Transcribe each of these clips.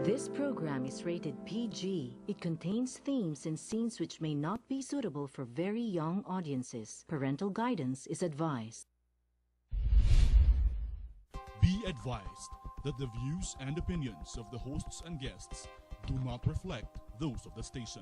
This program is rated PG. It contains themes and scenes which may not be suitable for very young audiences. Parental guidance is advised. Be advised that the views and opinions of the hosts and guests do not reflect those of the station.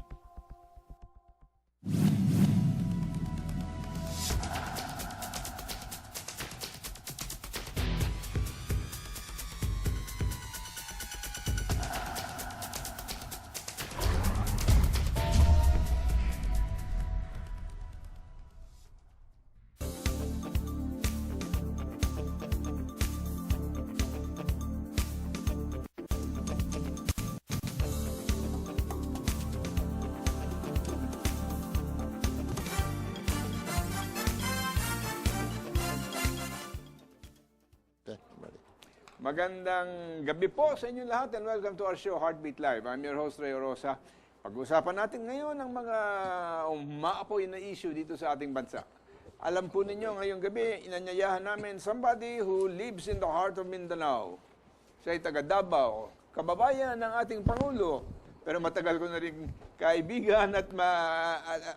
Magandang gabi po sa inyo lahat and welcome to our show, Heartbeat Live. I'm your host, Ray Orosa. Pag-usapan natin ngayon ang mga umaapoy na issue dito sa ating bansa. Alam po ninyo, ngayong gabi, inanyayahan namin somebody who lives in the heart of Mindanao. Siya'y taga Davao, kababayan ng ating Pangulo. Pero matagal ko na rin kaibigan at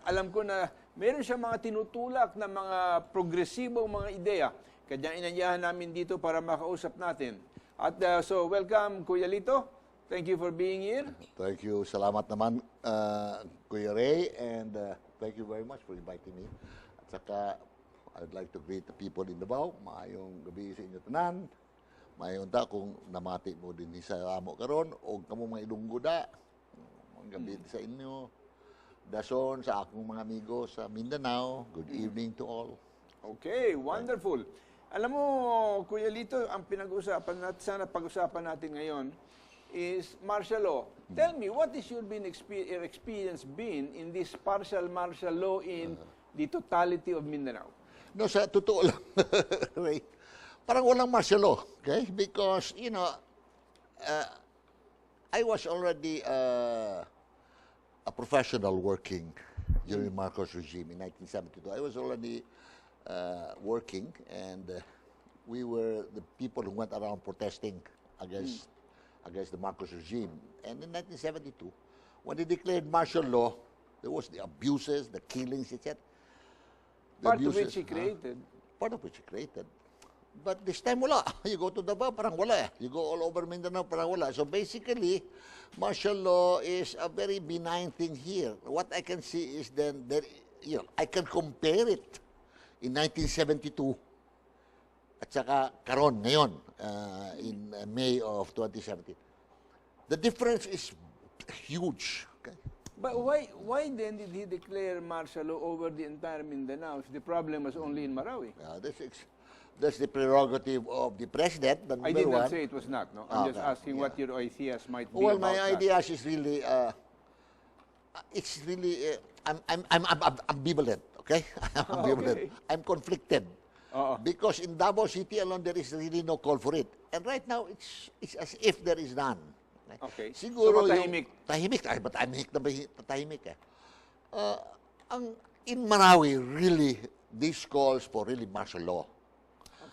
alam ko na meron siya mga tinutulak na mga progresibong mga ideya. Kaya inanyahan namin dito para makausap natin. At so, welcome, Kuya Lito. Thank you for being here. Thank you. Salamat naman, Kuya Ray. And thank you very much for inviting me. At saka, I'd like to greet the people in Davao. Maayong gabi sa inyo tanan. Maayong ta kung namati mo din sa amo karon o kamo mga ilungguda. Ang gabi sa inyo. Dason sa akong mga amigo sa Mindanao. Good evening to all. Okay, wonderful. Alam mo, Kuya Lito, ang pinag-usapan natin, sana pag-usapan natin ngayon is martial law. Tell me, what is your experience been in this partial martial law in the totality of Mindanao? No, sa totoo lang, Ray, parang walang martial law, okay? Because, you know, I was already a professional working during Marcos regime in 1972. I was already working, and we were the people who went around protesting against the Marcos regime. And in 1972, when they declared martial law, there was the abuses, the killings, etc. Part of which he created. Part of which he created. But this time, wala. You go to Davao, parang wala. You go all over Mindanao, parang wala. So basically, martial law is a very benign thing here. What I can see is then that, you know, I can compare it in 1972 at saka karon ngayon in May of 2017. The difference is huge. Okay? But why then did he declare martial law over the entire Mindanao if the problem was only in Marawi? That's the prerogative of the president. I did not say it was not. No, I'm just asking what your ideas might be. Well, about my ideas is really, it's really, I'm ambivalent. Okay, I'm ambivalent. Okay. I'm conflicted. Because in Davao City alone, there is really no call for it. And right now, it's as if there is none. Okay. Siguro So, tahimik. Tahimik. Ay, ba't tahimik eh? In Marawi, really, this calls for really martial law.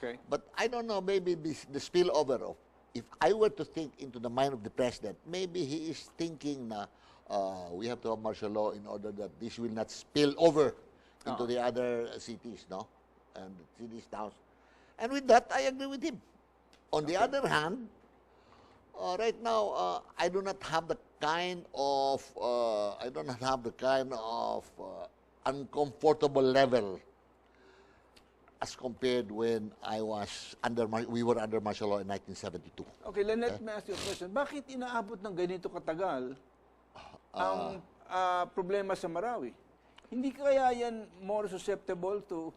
Okay. But I don't know, maybe the spillover of, if I were to think into the mind of the president, maybe he is thinking na we have to have martial law in order that this will not spill over into the other cities, no? And cities, towns. And with that, I agree with him. On the other hand, right now, I do not have the kind of, uncomfortable level as compared when we were under martial law in 1972. Okay, let me ask you a question. Bakit inaabot ng ganito katagal ang problema sa Marawi? Hindi kaya yan more susceptible to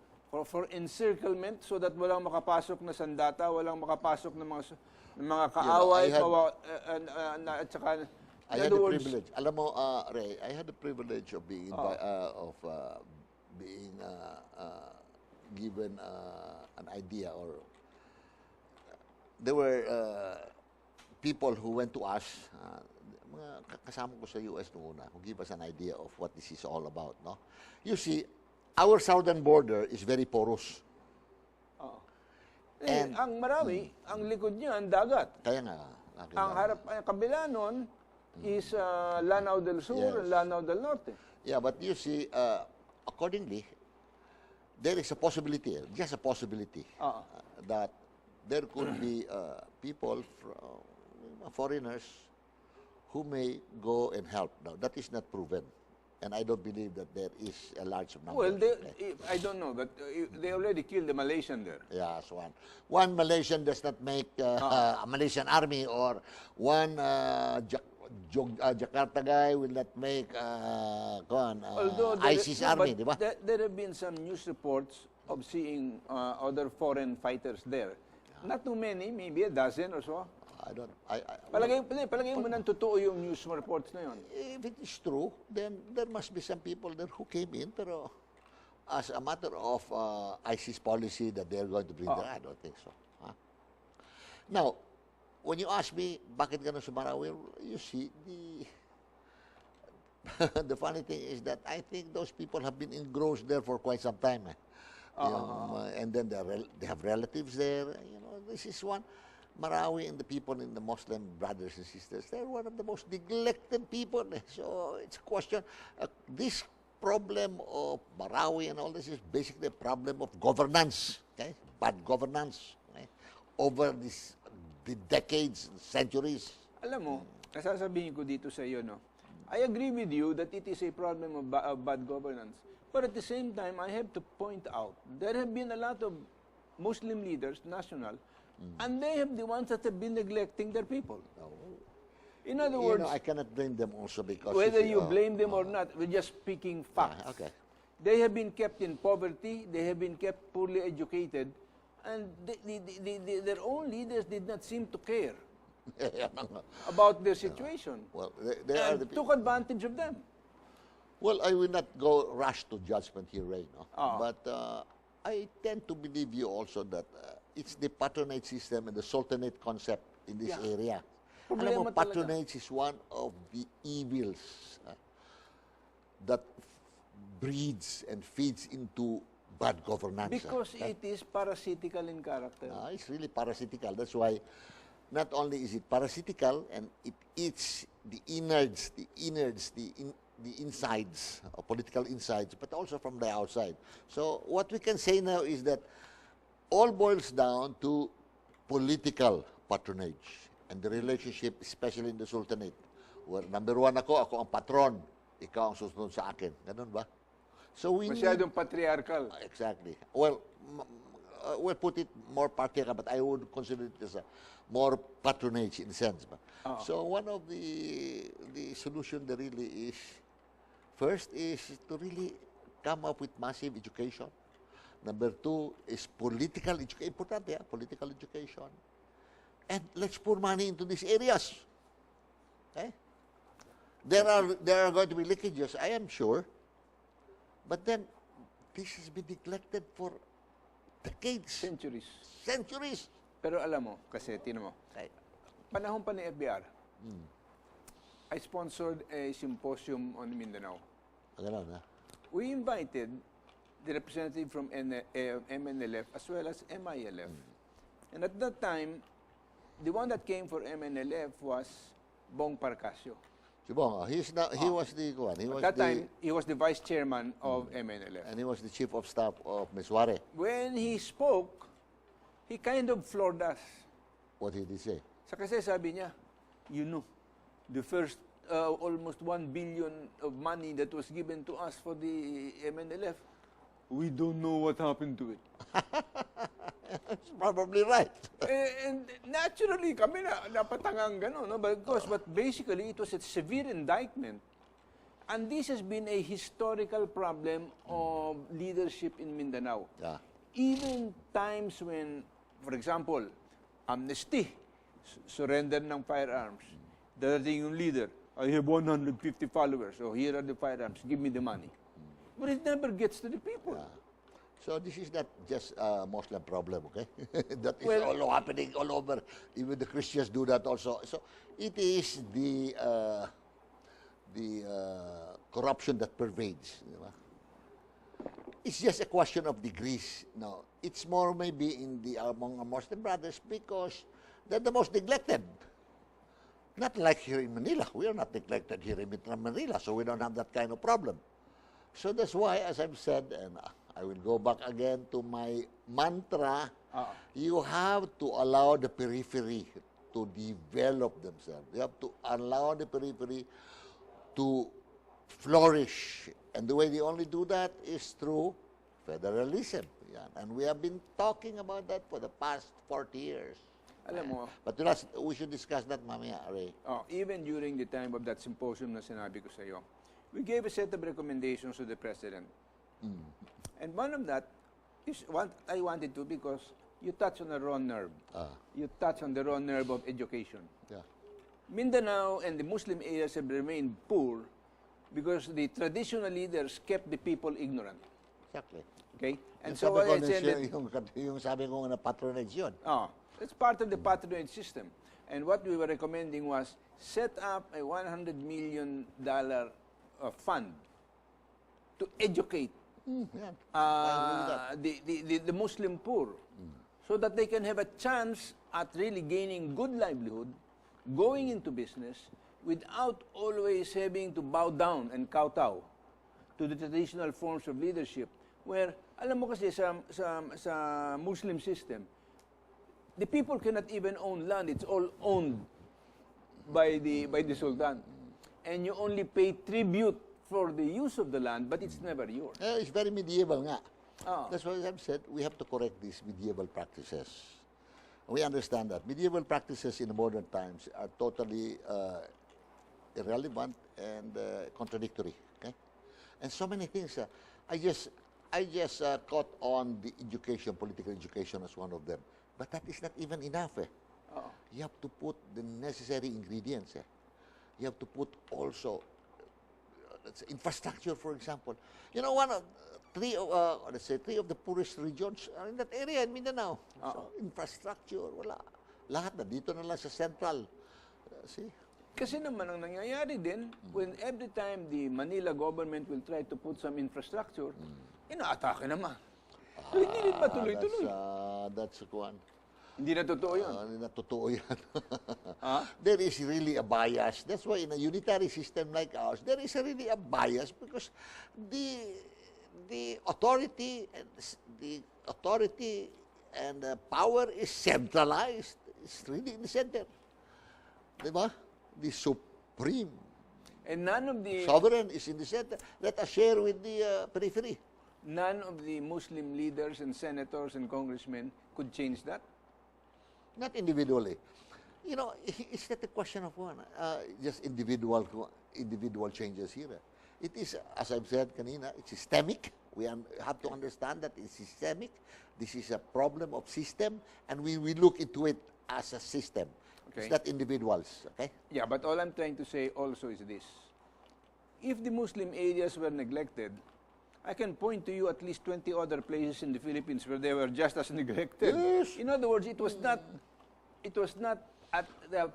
for encirclement so that walang makapasok na sandata, walang makapasok na mga kaaway, at saka I had the privilege. Alam mo, Ray, I had the privilege of being given an idea, or there were people who went to us, mga kasama ko sa US noon who give us an idea of what this is all about. No, you see, our southern border is very porous. And ang Marawi, ang likod niya, ang dagat. Kaya nga, Ang kabila nun is Lanao del Sur Yes. and Lanao del Norte. Yeah, but you see, accordingly, there is a possibility, just a possibility, that there could be people, foreigners, who may go and help. Now, that is not proven. And I don't believe that there is a large number. Well, I don't know, but they already killed the Malaysian there. Yes, one Malaysian does not make a Malaysian army, or one Jakarta guy will not make Although ISIS army, di ba? There have been some news reports of seeing other foreign fighters there. Not too many, maybe a dozen or so. Palagay mo nang totoo yung news reports na yun. If it is true, then there must be some people there who came in, pero as a matter of ISIS policy that they're going to bring there, I don't think so. Now, when you ask me, bakit ganun sa Marawi, you see, the funny thing is that I think those people have been engrossed there for quite some time. And then they have relatives there. You know, this is one. Marawi and the people in the Muslim brothers and sisters, they're one of the most neglected people. So it's a question. This problem of Marawi and all this is basically a problem of governance, okay? Bad governance, okay? Over the decades, centuries. Alam mo, nasasabihin ko dito sa iyo, no? I agree with you that it is a problem of bad governance. But at the same time, I have to point out, there have been a lot of Muslim leaders, national, and they have the ones that have been neglecting their people. In other words, I cannot blame them also because whether you blame them or not, we're just speaking facts. Okay. They have been kept in poverty, they have been kept poorly educated, and their own leaders did not seem to care about their situation. Well, they are the took advantage of them. Well, I will not go rush to judgment here, Ray, no? But I tend to believe you also that it's the patronage system and the sultanate concept in this area. Alam mo, patronage is one of the evils that breeds and feeds into bad governance. Because it is parasitical in character. It's really parasitical. That's why not only is it parasitical, and it eats the innards, the insides, political insides, but also from the outside. So what we can say now is that all boils down to political patronage and the relationship, especially in the Sultanate, where number one ako ang patron, ikaw ang susunod sa akin. Ganun ba? So we Masyadong patriarchal. Exactly. Well, we'll put it more patriarchal, but I would consider it as a more patronage in a sense. So one of the solution there really is, first is to really come up with massive education. Number two is political education. Importante, political education. And let's pour money into these areas. Okay? There are going to be leakages, I am sure. But then, this has been neglected for decades. Centuries. Pero alam mo, kasi tinan mo, panahon pa ni FBR, I sponsored a symposium on Mindanao. Ganun, ha? We invited the representative from MNLF as well as MILF. And at that time, the one that came for MNLF was Bong Parcasio. Si Bong, he was the one. At that time, he was the vice chairman of MNLF. And he was the chief of staff of Ms. Ware. When he spoke, he kind of floored us. What did he say? Kasi sabi niya, you know, the first almost 1 billion of money that was given to us for the MNLF, we don't know what happened to it. That's probably right. And naturally, kami napatangang gano'n, no? But basically, it was a severe indictment. And this has been a historical problem of leadership in Mindanao. Yeah. Even times when, for example, amnesty, surrender ng firearms. Darating yung leader, I have 150 followers, so here are the firearms, give me the money. But it never gets to the people. Yeah. So this is not just a Muslim problem, okay? That is all happening all over. Even the Christians do that also. So it is the corruption that pervades. You know? It's just a question of degrees. No, it's more maybe in among Muslim brothers because they're the most neglected. Not like here in Manila. We are not neglected here in Manila, so we don't have that kind of problem. So that's why, as I've said, and I will go back again to my mantra, you have to allow the periphery to develop themselves. You have to allow the periphery to flourish. And the way they only do that is through federalism. Yeah. And we have been talking about that for the past 40 years. Alam mo, But we should discuss that mamaya, Ray. even during the time of that symposium na sinabi ko sa iyo, we gave a set of recommendations to the President. And one of that is what I wanted to, because you touch on the raw nerve. You touch on the raw nerve of education. Yeah. Mindanao and the Muslim areas have remained poor because the traditional leaders kept the people ignorant. Exactly. Okay? And Yung so sabi ko I na said yung sabi ko na patronage yun. it's part of the patronage system. And what we were recommending was set up a $100 million fund to educate Yan. I agree with the Muslim poor so that they can have a chance at really gaining good livelihood, going into business without always having to bow down and kowtow to the traditional forms of leadership where, alam mo kasi sa Muslim system, the people cannot even own land. It's all owned by the Sultan. And you only pay tribute for the use of the land, but it's never yours. It's very medieval nga. That's why I've said we have to correct these medieval practices. We understand that. Medieval practices in modern times are totally irrelevant and contradictory. Okay? And so many things. I just caught on the education, political education as one of them. But that is not even enough. You have to put the necessary ingredients. You have to put also let's say infrastructure, for example. You know, three of the poorest regions are in that area in Mindanao. So, infrastructure, wala. Lahat na dito na lang sa central. See? Kasi naman ang nangyayari din, when every time the Manila government will try to put some infrastructure, inaatake naman. So, hindi rin matuloy-tuloy. That's one. Hindi na totoo yun. Hindi na totoo yan. There is really a bias. That's why in a unitary system like ours, there is really a bias because the authority and the power is centralized. It's really in the center. Diba? The supreme And none of the sovereign is in the center. Let us share with the periphery. none of the Muslim leaders and senators and congressmen could change that. Not individually. You know, it's not a question of one, just individual changes here. It is, as I've said kanina, it's systemic. We have to understand that it's systemic. This is a problem of system, and we look into it as a system. Okay. It's not individuals, okay? Yeah, but all I'm trying to say also is this. If the Muslim areas were neglected, I can point to you at least 20 other places in the Philippines where they were just as neglected. Yes. In other words, it was not at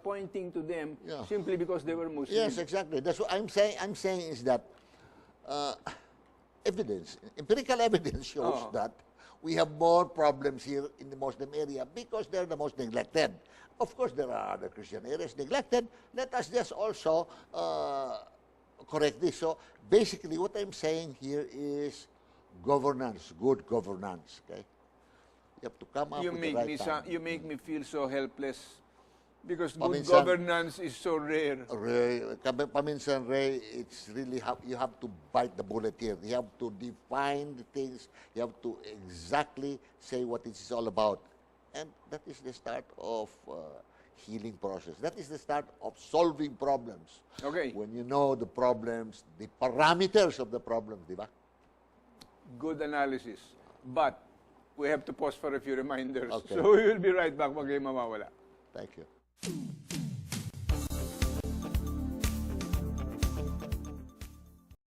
pointing to them simply because they were Muslim. Yes, exactly. That's what I'm saying. I'm saying is that empirical evidence shows that we have more problems here in the Muslim area because they're the most neglected. Of course, there are other Christian areas neglected. Let us just also correct this. So basically, what I'm saying here is governance, good governance. Okay, you have to come up with the right time. You make me feel so helpless because good Paminsan- governance is so rare. Ray, paminsan, Ray, it's really you have to bite the bullet here. You have to define the things. You have to exactly say what it is all about. And that is the start of healing process. That is the start of solving problems. Okay. When you know the problems, the parameters of the problem, di ba? Good analysis. But we have to pause for a few reminders. Okay. So we will be right back. Wag kayong mawawala. Thank you.